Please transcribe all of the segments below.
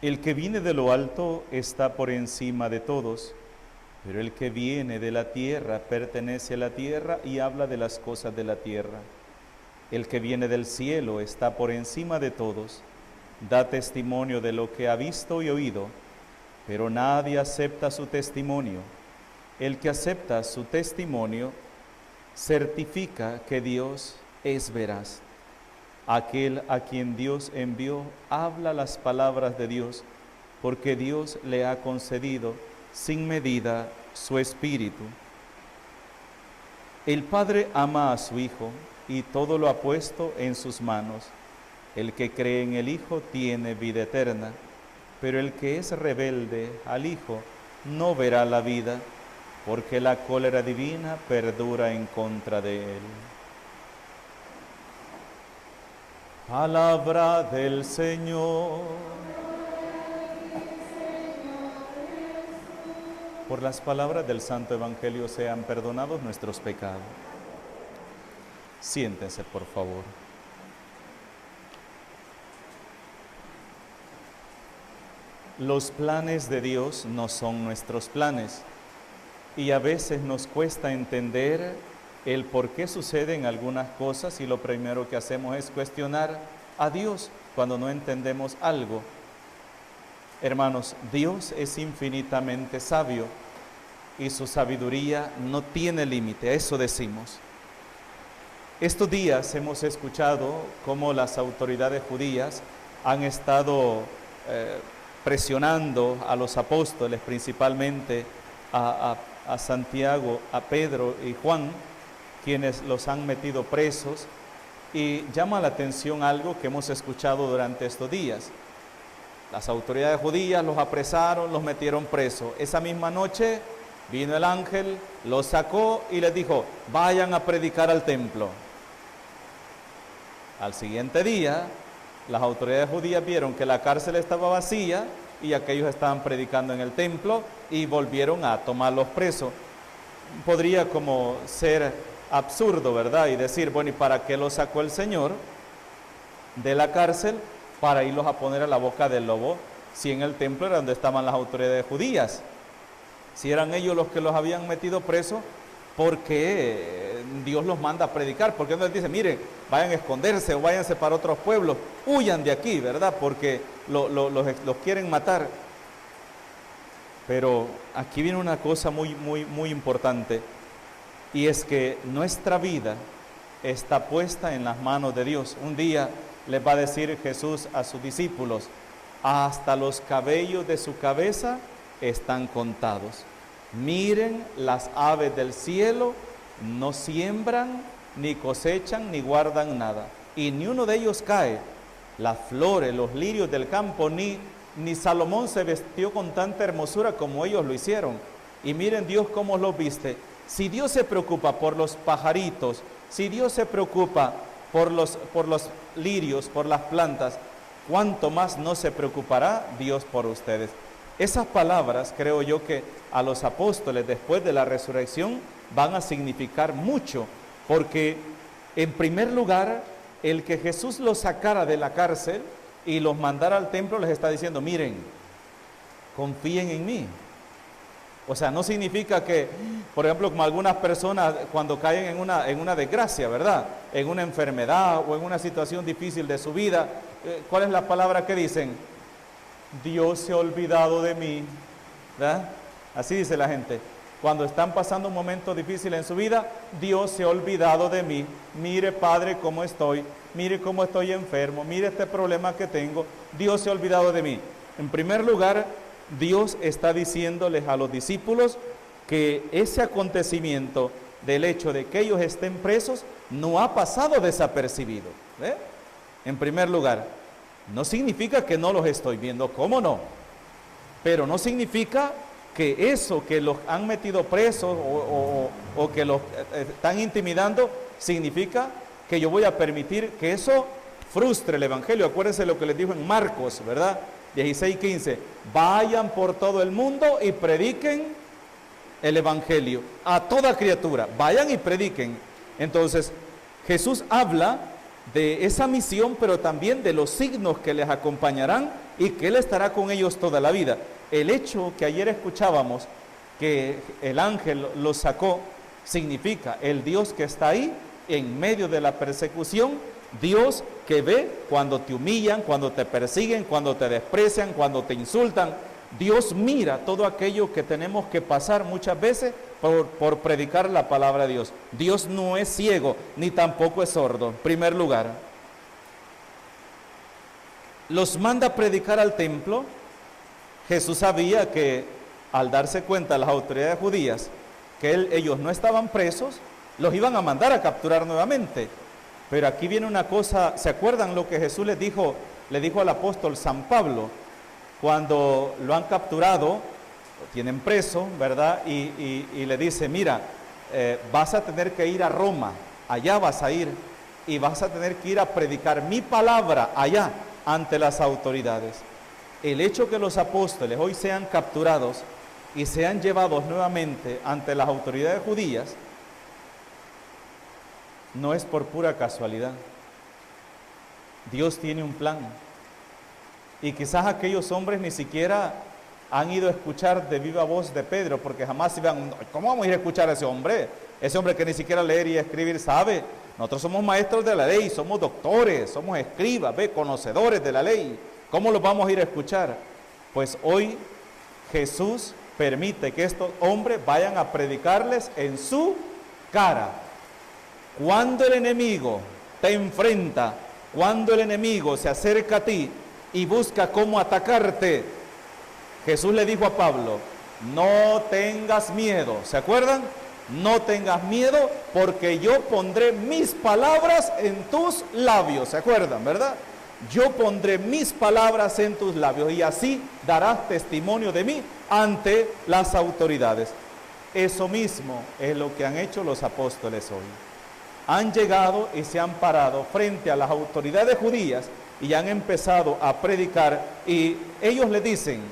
El que viene de lo alto está por encima de todos, pero el que viene de la tierra pertenece a la tierra y habla de las cosas de la tierra. El que viene del cielo está por encima de todos, da testimonio de lo que ha visto y oído, pero nadie acepta su testimonio. El que acepta su testimonio certifica que Dios es veraz. Aquel a quien Dios envió habla las palabras de Dios, porque Dios le ha concedido sin medida su espíritu. El Padre ama a su Hijo y todo lo ha puesto en sus manos. El que cree en el Hijo tiene vida eterna, pero el que es rebelde al Hijo no verá la vida, porque la cólera divina perdura en contra de él. Palabra del Señor. Por las palabras del Santo Evangelio sean perdonados nuestros pecados. Siéntense, por favor. Los planes de Dios no son nuestros planes y a veces nos cuesta entender el por qué suceden algunas cosas y lo primero que hacemos es cuestionar a Dios cuando no entendemos algo. Hermanos, Dios es infinitamente sabio y su sabiduría no tiene límite, a eso decimos. Estos días hemos escuchado cómo las autoridades judías han estado presionando a los apóstoles, principalmente a Santiago, a Pedro y Juan, quienes los han metido presos, y llama la atención algo que hemos escuchado durante estos días. Las autoridades judías los apresaron, los metieron presos. Esa misma noche vino el ángel, los sacó y les dijo: vayan a predicar al templo. Al siguiente día, las autoridades judías vieron que la cárcel estaba vacía y aquellos estaban predicando en el templo y volvieron a tomarlos presos. Podría como ser absurdo, ¿verdad? Y decir, bueno, ¿y para qué los sacó el Señor de la cárcel? Para irlos a poner a la boca del lobo, si en el templo era donde estaban las autoridades judías. Si eran ellos los que los habían metido presos, ¿por qué Dios los manda a predicar? ¿Por qué no les dice, miren, vayan a esconderse o váyanse para otros pueblos, huyan de aquí, ¿verdad? Porque los quieren matar. Pero aquí viene una cosa muy importante, y es que nuestra vida está puesta en las manos de Dios. Un día les va a decir Jesús a sus discípulos: hasta los cabellos de su cabeza están contados. Miren las aves del cielo, no siembran, ni cosechan, ni guardan nada, y ni uno de ellos cae. Las flores, los lirios del campo, ni Salomón se vestió con tanta hermosura como ellos lo hicieron. Y miren Dios cómo los viste. Si Dios se preocupa por los pajaritos, si Dios se preocupa por los lirios, por las plantas, ¿cuánto más no se preocupará Dios por ustedes? Esas palabras, creo yo, que a los apóstoles después de la resurrección van a significar mucho, porque en primer lugar, el que Jesús los sacara de la cárcel y los mandara al templo les está diciendo, miren, confíen en mí. O sea, no significa que, por ejemplo, como algunas personas cuando caen en una desgracia, ¿verdad? En una enfermedad o en una situación difícil de su vida, ¿cuál es la palabra que dicen? Dios se ha olvidado de mí, ¿verdad? Así dice la gente. Cuando están pasando un momento difícil en su vida, Dios se ha olvidado de mí. Mire, Padre, cómo estoy. Mire cómo estoy enfermo. Mire este problema que tengo. Dios se ha olvidado de mí. En primer lugar, Dios está diciéndoles a los discípulos que ese acontecimiento del hecho de que ellos estén presos no ha pasado desapercibido. ¿Ve? En primer lugar, no significa que no los estoy viendo, ¿cómo no? Pero no significa que eso que los han metido presos o que los están intimidando, significa que yo voy a permitir que eso frustre el Evangelio. Acuérdense lo que les dijo en Marcos, ¿verdad? 16:15, vayan por todo el mundo y prediquen el Evangelio a toda criatura, vayan y prediquen. Entonces, Jesús habla de esa misión, pero también de los signos que les acompañarán y que Él estará con ellos toda la vida. El hecho que ayer escuchábamos, que el ángel los sacó, significa el Dios que está ahí en medio de la persecución, Dios que ve cuando te humillan, cuando te persiguen, cuando te desprecian, cuando te insultan. Dios mira todo aquello que tenemos que pasar muchas veces por predicar la palabra de Dios. Dios no es ciego, ni tampoco es sordo. En primer lugar, los manda a predicar al templo. Jesús sabía que al darse cuenta las autoridades judías que ellos no estaban presos, los iban a mandar a capturar nuevamente. Pero aquí viene una cosa, ¿se acuerdan lo que Jesús les dijo al apóstol San Pablo? Cuando lo han capturado, lo tienen preso, ¿verdad? Y le dice, mira, vas a tener que ir a Roma, allá vas a ir, y vas a tener que ir a predicar mi palabra allá ante las autoridades. El hecho que los apóstoles hoy sean capturados y sean llevados nuevamente ante las autoridades judías, no es por pura casualidad. Dios tiene un plan. Y quizás aquellos hombres ni siquiera han ido a escuchar de viva voz de Pedro, porque jamás iban, ¿cómo vamos a ir a escuchar a ese hombre? Ese hombre que ni siquiera leer y escribir sabe. Nosotros somos maestros de la ley, somos doctores, somos escribas, conocedores de la ley. ¿Cómo los vamos a ir a escuchar? Pues hoy Jesús permite que estos hombres vayan a predicarles en su cara. Cuando el enemigo te enfrenta, cuando el enemigo se acerca a ti y busca cómo atacarte, Jesús le dijo a Pablo, no tengas miedo. ¿Se acuerdan? No tengas miedo porque yo pondré mis palabras en tus labios. ¿Se acuerdan, verdad? Yo pondré mis palabras en tus labios y así darás testimonio de mí ante las autoridades. Eso mismo es lo que han hecho los apóstoles hoy. Han llegado y se han parado frente a las autoridades judías y han empezado a predicar, y ellos le dicen,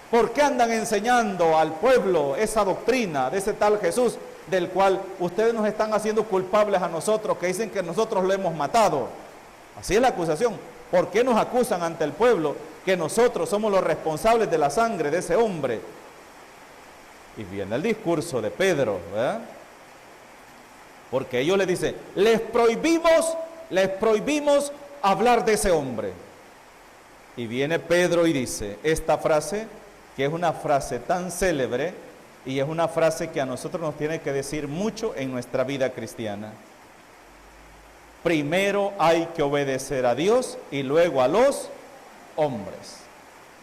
¿por qué andan enseñando al pueblo esa doctrina de ese tal Jesús, del cual ustedes nos están haciendo culpables a nosotros, que dicen que nosotros lo hemos matado? Así es la acusación. ¿Por qué nos acusan ante el pueblo que nosotros somos los responsables de la sangre de ese hombre? Y viene el discurso de Pedro, ¿verdad? Porque ellos le dicen, les prohibimos hablar de ese hombre. Y viene Pedro y dice esta frase, que es una frase tan célebre y es una frase que a nosotros nos tiene que decir mucho en nuestra vida cristiana. Primero hay que obedecer a Dios y luego a los hombres.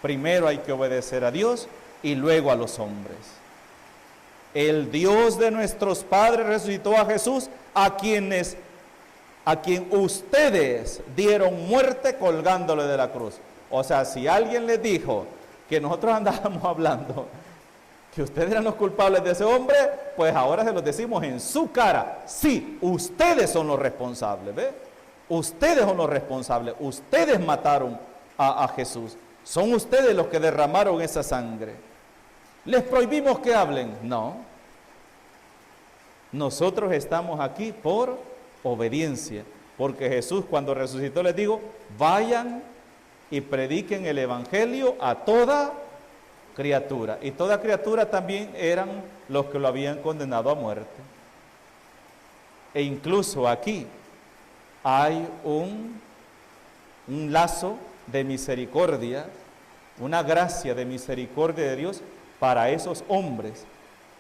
Primero hay que obedecer a Dios y luego a los hombres. El Dios de nuestros padres resucitó a Jesús, a quien ustedes dieron muerte colgándole de la cruz. O sea, si alguien les dijo que nosotros andábamos hablando que ustedes eran los culpables de ese hombre, pues ahora se los decimos en su cara. Sí, ustedes son los responsables, ¿ve? Ustedes son los responsables. Ustedes mataron a Jesús. Son ustedes los que derramaron esa sangre. ¿Les prohibimos que hablen? No. Nosotros estamos aquí por obediencia, porque Jesús cuando resucitó les dijo, vayan y prediquen el evangelio a toda criatura. Y toda criatura también eran los que lo habían condenado a muerte. E incluso aquí hay un lazo de misericordia, una gracia de misericordia de Dios para esos hombres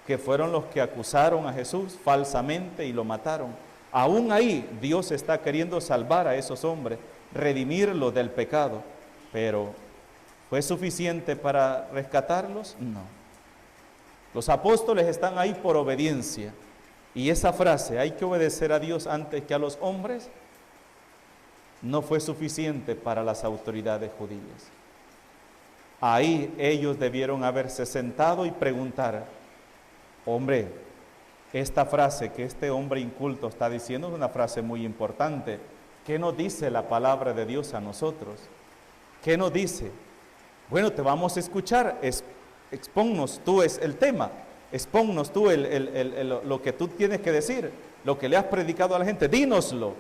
que fueron los que acusaron a Jesús falsamente y lo mataron. Aún ahí Dios está queriendo salvar a esos hombres, redimirlos del pecado, pero ¿fue suficiente para rescatarlos? No. Los apóstoles están ahí por obediencia, y esa frase, hay que obedecer a Dios antes que a los hombres, no fue suficiente para las autoridades judías. Ahí ellos debieron haberse sentado y preguntar, hombre, esta frase que este hombre inculto está diciendo es una frase muy importante. ¿Qué nos dice la palabra de Dios a nosotros? ¿Qué nos dice? Bueno, te vamos a escuchar, expónnos tú el tema, expónnos tú lo que tú tienes que decir, lo que le has predicado a la gente, dínoslo.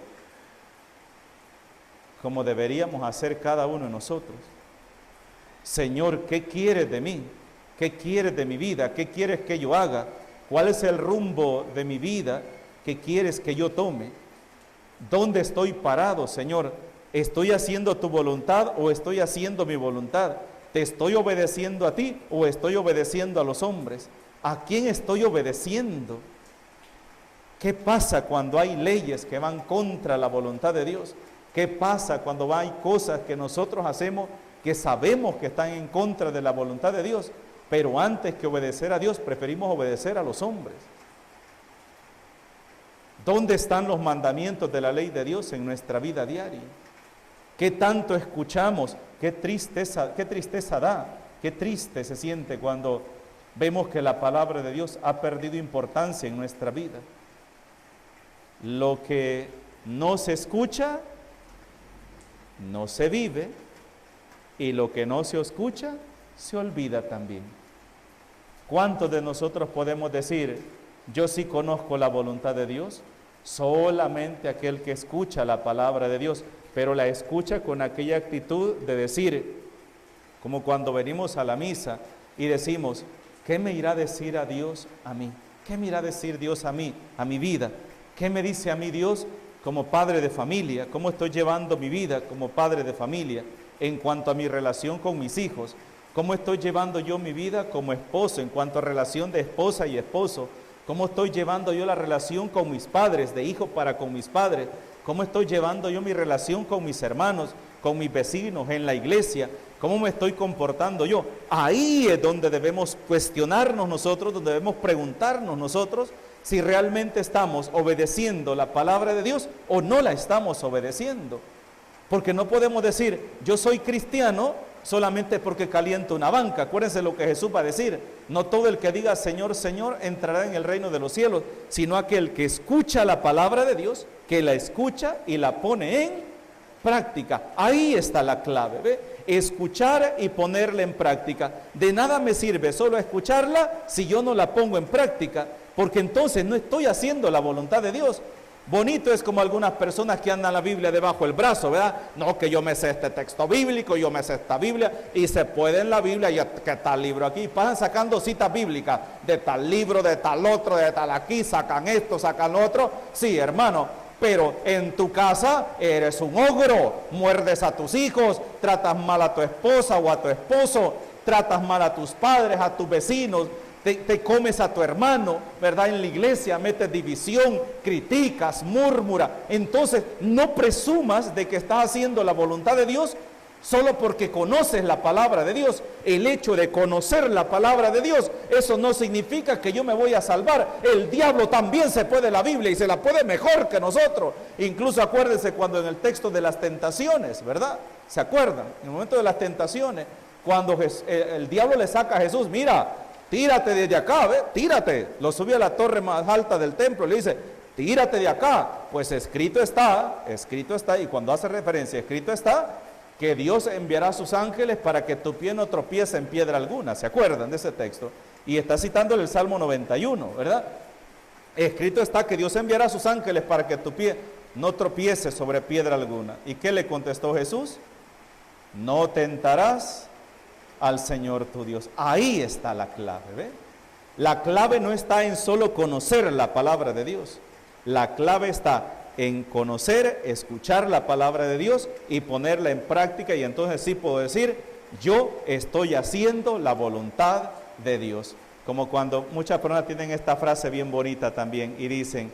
como deberíamos hacer cada uno de nosotros. Señor, ¿qué quieres de mí? ¿Qué quieres de mi vida? ¿Qué quieres que yo haga? ¿Cuál es el rumbo de mi vida que quieres que yo tome? ¿Dónde estoy parado, Señor? ¿Estoy haciendo tu voluntad o estoy haciendo mi voluntad? ¿Te estoy obedeciendo a ti o estoy obedeciendo a los hombres? ¿A quién estoy obedeciendo? ¿Qué pasa cuando hay leyes que van contra la voluntad de Dios? ¿Qué pasa cuando hay cosas que nosotros hacemos que sabemos que están en contra de la voluntad de Dios, pero antes que obedecer a Dios preferimos obedecer a los hombres? ¿Dónde están los mandamientos de la ley de Dios en nuestra vida diaria? ¿Qué tanto escuchamos? Qué tristeza da, qué triste se siente cuando vemos que la palabra de Dios ha perdido importancia en nuestra vida. Lo que no se escucha, no se vive, y lo que no se escucha, se olvida también. ¿Cuántos de nosotros podemos decir, yo sí conozco la voluntad de Dios? Solamente aquel que escucha la palabra de Dios, pero la escucha con aquella actitud de decir, como cuando venimos a la misa y decimos, ¿qué me irá a decir a Dios a mí? ¿Qué me irá a decir Dios a mí, a mi vida? ¿Qué me dice a mí Dios como padre de familia? ¿Cómo estoy llevando mi vida como padre de familia en cuanto a mi relación con mis hijos? ¿Cómo estoy llevando yo mi vida como esposo en cuanto a relación de esposa y esposo? ¿Cómo estoy llevando yo la relación con mis padres, de hijo para con mis padres? ¿Cómo estoy llevando yo mi relación con mis hermanos, con mis vecinos, en la iglesia? ¿Cómo me estoy comportando yo? Ahí es donde debemos cuestionarnos nosotros, donde debemos preguntarnos nosotros si realmente estamos obedeciendo la palabra de Dios o no la estamos obedeciendo. Porque no podemos decir, yo soy cristiano solamente porque caliento una banca. Acuérdense lo que Jesús va a decir, no todo el que diga Señor, Señor entrará en el reino de los cielos, sino aquel que escucha la palabra de Dios, que la escucha y la pone en práctica. Ahí está la clave, ¿ve? Escuchar y ponerla en práctica. De nada me sirve solo escucharla si yo no la pongo en práctica, porque entonces no estoy haciendo la voluntad de Dios. Bonito es como algunas personas que andan la Biblia debajo del brazo, ¿verdad? No, que yo me sé este texto bíblico, yo me sé esta Biblia, y se puede en la Biblia, y que tal libro aquí, pasan sacando citas bíblicas, de tal libro, de tal otro, de tal aquí, sacan esto, sacan lo otro. Sí, hermano, pero en tu casa eres un ogro, muerdes a tus hijos, tratas mal a tu esposa o a tu esposo, tratas mal a tus padres, a tus vecinos, te comes a tu hermano, ¿verdad? En la iglesia metes división, criticas, murmuras. Entonces no presumas de que estás haciendo la voluntad de Dios solo porque conoces la palabra de Dios. El hecho de conocer la palabra de Dios, eso no significa que yo me voy a salvar. El diablo también se puede la Biblia y se la puede mejor que nosotros. Incluso acuérdense cuando en el texto de las tentaciones, ¿verdad? ¿Se acuerdan? En el momento de las tentaciones, cuando el diablo le saca a Jesús, mira, tírate desde acá, ¿ve? Tírate. Lo sube a la torre más alta del templo y le dice, tírate de acá. Pues escrito está, y cuando hace referencia, escrito está, que Dios enviará a sus ángeles para que tu pie no tropiece en piedra alguna. ¿Se acuerdan de ese texto? Y está citando el Salmo 91, ¿verdad? Escrito está que Dios enviará a sus ángeles para que tu pie no tropiece sobre piedra alguna. ¿Y qué le contestó Jesús? No tentarás al Señor tu Dios. Ahí está la clave, ¿ve? La clave no está en solo conocer la palabra de Dios. La clave está en conocer, escuchar la palabra de Dios y ponerla en práctica, y entonces sí puedo decir, yo estoy haciendo la voluntad de Dios. Como cuando muchas personas tienen esta frase bien bonita también y dicen,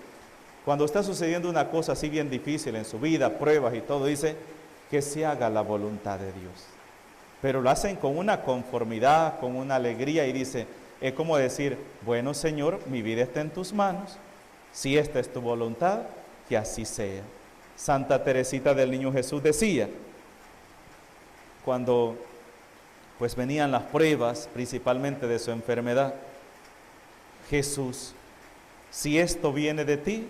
cuando está sucediendo una cosa así bien difícil en su vida, pruebas y todo, dice, que se haga la voluntad de Dios. Pero lo hacen con una conformidad, con una alegría, y dice, es como decir, bueno Señor, mi vida está en tus manos, si esta es tu voluntad, que así sea. Santa Teresita del Niño Jesús decía, cuando pues venían las pruebas, principalmente de su enfermedad, Jesús, si esto viene de ti,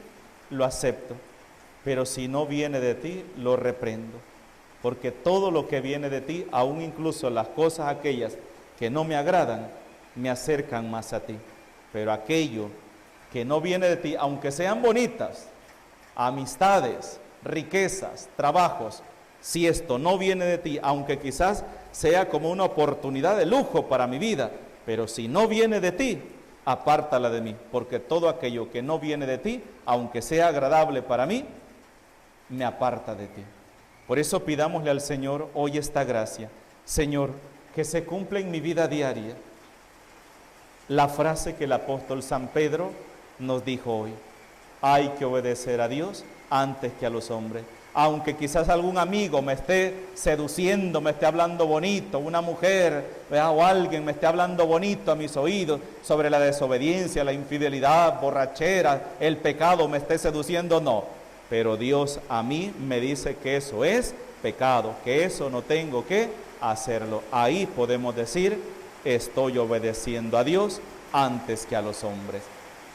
lo acepto, pero si no viene de ti, lo reprendo. Porque todo lo que viene de ti, aún incluso las cosas aquellas que no me agradan, me acercan más a ti. Pero aquello que no viene de ti, aunque sean bonitas, amistades, riquezas, trabajos, Si esto no viene de ti, aunque quizás sea como una oportunidad de lujo para mi vida, pero si no viene de ti, apártala de mí, porque todo aquello que no viene de ti, aunque sea agradable para mí, me aparta de ti. Por eso pidámosle al Señor hoy esta gracia. Señor, que se cumpla en mi vida diaria la frase que el apóstol San Pedro nos dijo hoy: hay que obedecer a Dios antes que a los hombres. Aunque quizás algún amigo me esté seduciendo, me esté hablando bonito, una mujer, ¿verdad?, o alguien me esté hablando bonito a mis oídos sobre la desobediencia, la infidelidad, borrachera, el pecado, me esté seduciendo, no. Pero Dios a mí me dice que eso es pecado, que eso no tengo que hacerlo. Ahí podemos decir: estoy obedeciendo a Dios antes que a los hombres.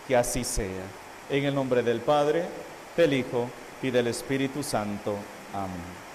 Que así sea. En el nombre del Padre, del Hijo y del Espíritu Santo. Amén.